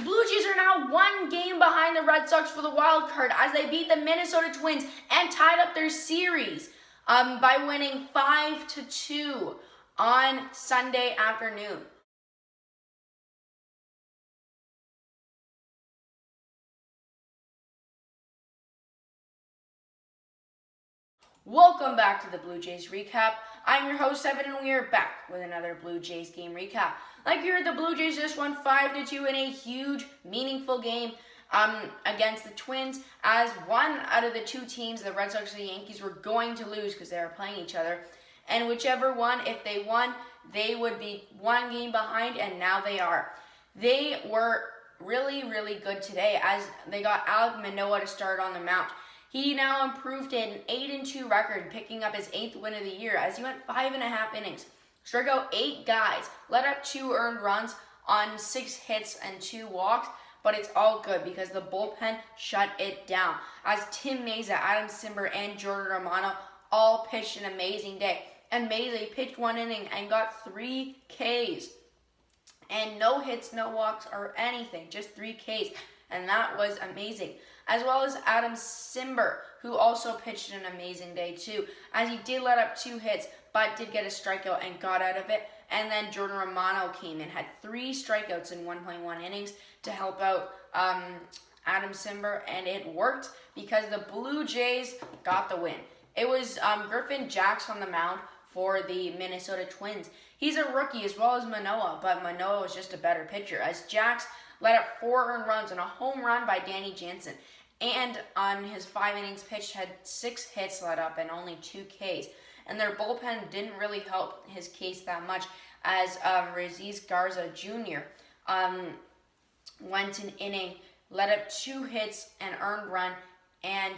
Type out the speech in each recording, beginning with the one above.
Blue Jays are now one game behind the Red Sox for the wild card as they beat the Minnesota Twins and tied up their series by winning 5-2 on Sunday afternoon. Welcome back to the Blue Jays Recap. I'm your host, Evan, and we are back with another Blue Jays game recap. Like you heard, the Blue Jays just won 5-2 in a huge, meaningful game against the Twins, as one out of the two teams, the Red Sox and the Yankees, were going to lose because they were playing each other. And whichever one, if they won, they would be one game behind, and now they are. They were really, really good today as they got Alek Manoah to start on the mound. He now improved to an 8-2 record, picking up his 8th win of the year as he went 5.5 innings, struck out 8 guys, let up 2 earned runs on 6 hits and 2 walks, but it's all good because the bullpen shut it down as Tim Mayza, Adam Cimber, and Jordan Romano all pitched an amazing day. And Mayza pitched 1 inning and got 3 Ks. And no hits, no walks, or anything, just 3 Ks. And that was amazing. As well as Adam Cimber, who also pitched an amazing day too, as he did let up 2 hits, but did get a strikeout and got out of it. And then Jordan Romano came in, had 3 strikeouts in 1.1 innings to help out Adam Cimber, and it worked because the Blue Jays got the win. It was Griffin Jax on the mound for the Minnesota Twins. He's a rookie as well as Manoah, but Manoah was just a better pitcher, as Jax let up 4 earned runs and a home run by Danny Jansen. And on his 5 innings pitched, had 6 hits let up and only 2 Ks. And their bullpen didn't really help his case that much, as Raziz Garza Jr. Went an inning, let up 2 hits, an earned run, and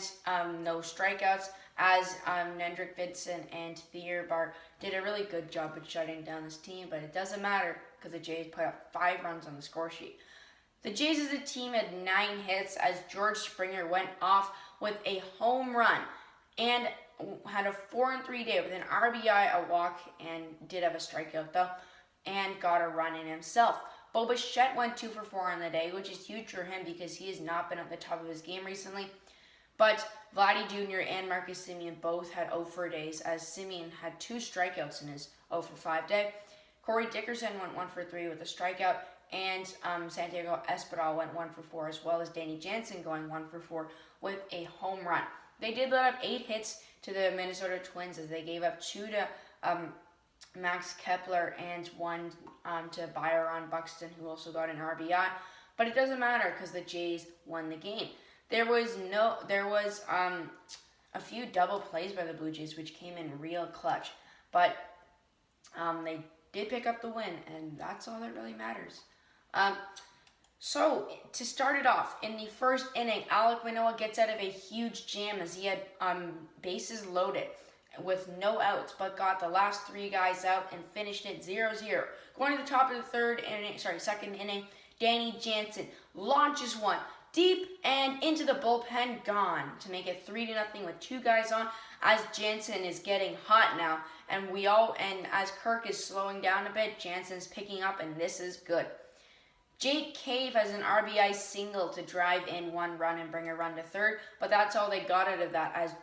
no strikeouts, as Nendrick Vincent and Theo Bar did a really good job of shutting down this team, but it doesn't matter because the Jays put up 5 runs on the score sheet. The Jays as a team had 9 hits as George Springer went off with a home run and had a 4-3 day with an RBI, a walk, and did have a strikeout though, and got a run in himself. Bo Bichette went 2 for 4 on the day, which is huge for him because he has not been at the top of his game recently. But Vladdy Jr. and Marcus Semien both had 0 for days, as Semien had 2 strikeouts in his 0 for 5 day. Corey Dickerson went 1 for 3 with a strikeout, and Santiago Espinal went 1 for 4, as well as Danny Jansen going 1 for 4 with a home run. They did let up 8 hits to the Minnesota Twins, as they gave up 2 to Max Kepler and 1 to Byron Buxton, who also got an RBI. But it doesn't matter because the Jays won the game. There was a few double plays by the Blue Jays, which came in real clutch, but they did pick up the win, and that's all that really matters. So, to start it off, in the first inning, Alek Manoah gets out of a huge jam as he had bases loaded with no outs, but got the last 3 guys out and finished it 0-0. Going to the top of the second inning, Danny Jansen launches one deep and into the bullpen, gone, to make it 3-0 with 2 guys on, as Jansen is getting hot now, and as Kirk is slowing down a bit, Jansen's picking up, and this is good. Jake Cave has an RBI single to drive in 1 run and bring a run to third, but that's all they got out of that, as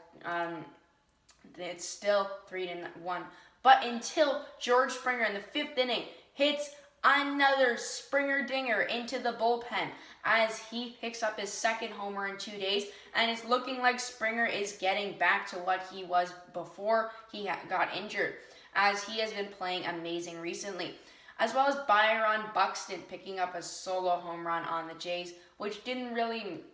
it's still 3-1. But until George Springer in the 5th inning hits another Springer dinger into the bullpen, as he picks up his 2nd homer in 2 days, and it's looking like Springer is getting back to what he was before he got injured, as he has been playing amazing recently. As well as Byron Buxton picking up a solo home run on the Jays, which didn't really,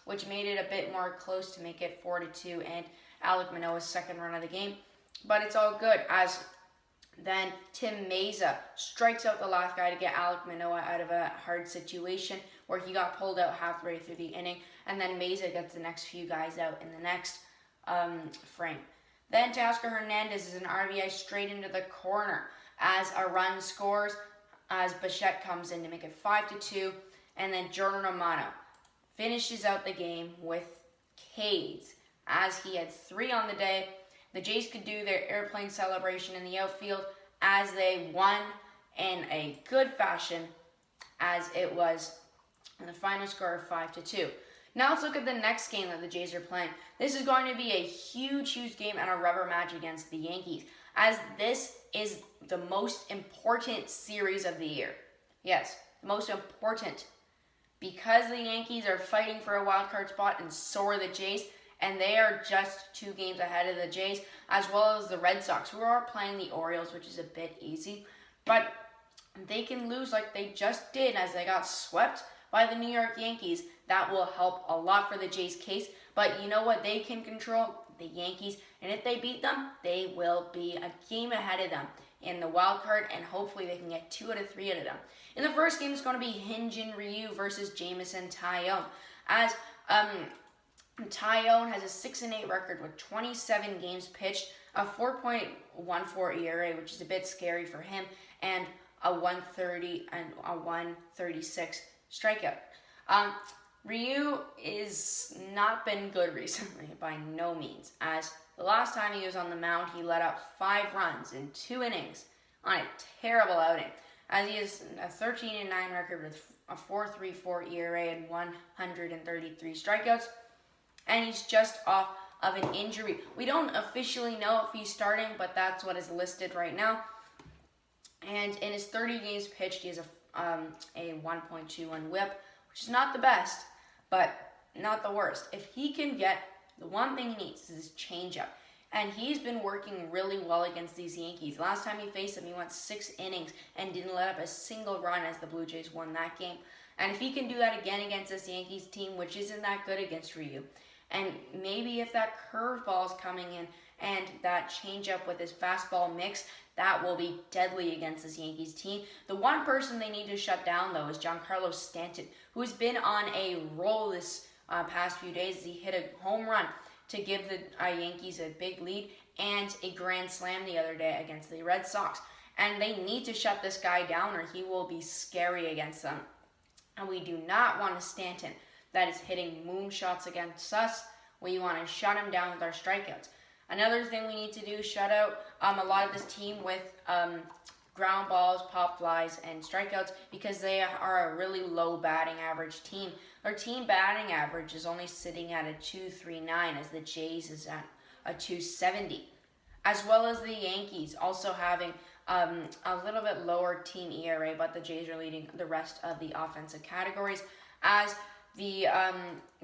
which made it a bit more close to make it 4-2, and Alek Manoah's 2nd run of the game. But it's all good, as then Tim Mayza strikes out the last guy to get Alek Manoah out of a hard situation where he got pulled out halfway through the inning, and then Mayza gets the next few guys out in the next frame. Then Teoscar Hernandez is an RBI straight into the corner as a run scores, as Bichette comes in to make it 5-2, and then Jordan Romano finishes out the game with Ks, as he had 3 on the day. The Jays could do their airplane celebration in the outfield as they won in a good fashion, as it was and the final score of 5-2. Now let's look at the next game that the Jays are playing. This is going to be a huge game and a rubber match against the Yankees, as this is the most important series of the year. Yes, the most important, because the Yankees are fighting for a wild card spot and so are the Jays, and they are just 2 games ahead of the Jays, as well as the Red Sox, who are playing the Orioles, which is a bit easy. But they can lose like they just did, as they got swept by the New York Yankees. That will help a lot for the Jays' case. But you know what they can control? The Yankees. And if they beat them, they will be a game ahead of them in the wild card, and hopefully they can get 2 out of 3 out of them. In the first game, it's going to be Hyun-Jin Ryu versus Jameson Taillon. As Taillon has a 6-8 record with 27 games pitched, a 4.14 ERA, which is a bit scary for him, and a 130 and a 136 strikeout. Ryu is not been good recently, by no means, as the last time he was on the mound, he let up 5 runs in 2 innings on a terrible outing, as he has a 13-9 record with a 4.34 ERA and 133 strikeouts, and he's just off of an injury. We don't officially know if he's starting, but that's what is listed right now. And in his 30 games pitched, he has a 1.21 whip, which is not the best, but not the worst. If he can get, the one thing he needs is his changeup. And he's been working really well against these Yankees. Last time he faced them, he went 6 innings and didn't let up a single run as the Blue Jays won that game. And if he can do that again against this Yankees team, which isn't that good against Ryu, and maybe if that curveball is coming in and that changeup with his fastball mix, that will be deadly against this Yankees team. The one person they need to shut down, though, is Giancarlo Stanton, who has been on a roll this past few days. He hit a home run to give the Yankees a big lead and a grand slam the other day against the Red Sox. And they need to shut this guy down or he will be scary against them. And we do not want a Stanton that is hitting moonshots against us. We want to shut him down with our strikeouts. Another thing we need to do is shut out a lot of this team with ground balls, pop flies, and strikeouts, because they are a really low batting average team. Their team batting average is only sitting at a 2.39, as the Jays is at a 2.70. As well as the Yankees also having a little bit lower team ERA, but the Jays are leading the rest of the offensive categories, as the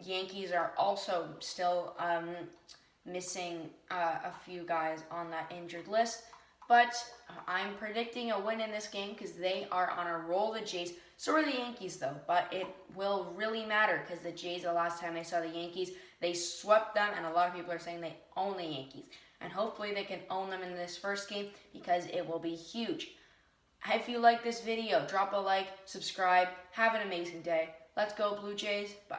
Yankees are also still missing a few guys on that injured list. But I'm predicting a win in this game because they are on a roll, the Jays. So are the Yankees, though. But it will really matter because the Jays, the last time they saw the Yankees, they swept them, and a lot of people are saying they own the Yankees. And hopefully they can own them in this first game because it will be huge. If you like this video, drop a like, subscribe, have an amazing day. Let's go, Blue Jays. Bye.